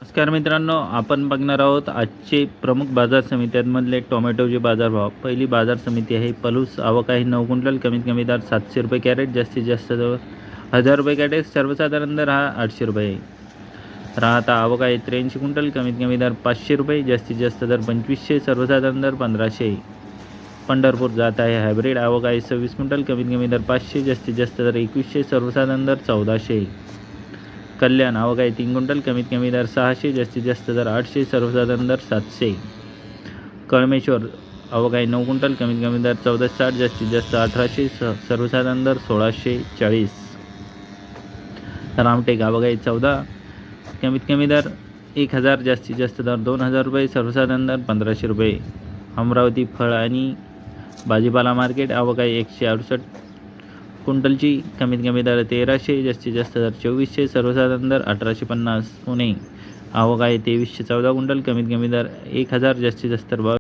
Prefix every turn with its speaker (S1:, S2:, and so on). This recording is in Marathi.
S1: नमस्कार मित्रांनो, आपण बघणार आहोत आजचे प्रमुख बाजार समित्यांमधले टोमॅटोचे बाजारभाव। पहिली बाजार समिती आहे पलूस। आवक आहे 9 क्विंटल, कमीत कमी दर 700 रुपये कॅरेट, जास्तीत जास्त दर 1000 रुपये कॅरेट, सर्वसाधारण दर हा 800 रुपये आहे। राहता आवक आहे 83 क्विंटल, कमीत कमी दर 500 रुपये, जास्तीत जास्त दर 2500, सर्वसाधारण दर 1500। पंढरपूर जात आहे हायब्रिड। आवक आहे 26 क्विंटल, कमीत कमी दर 500, जास्तीत जास्त दर 2100, सर्वसाधारण दर 1400। कल्याण आवक आहे 3 क्विंटल, कमीत कमी दर 600, जास्तीत जास्त दर 800, सर्वसाधारण दर 700। कळमेश्वर आवक आहे 9 क्विंटल, कमीत कमी दर 1460, जास्तीत जास्त 1800, सर्वसाधारण दर 1640। रामटेक आवक आहे 14, कमीत कमी दर 1000, जास्तीत जास्त दर 2000 रुपये, सर्वसाधारण दर 1500 रुपये। अमरावती फळ आणि भाजीपाला मार्केट। आवक आहे 168 क्विंटलची, कमीत कमी दर 1300, जास्तीत जास्त दर 2400, सर्वसाधारण दर 1850। पुणे आवक आहे 2314 क्विंटल, कमीत कमी दर 1000, जास्तीत जास्त दर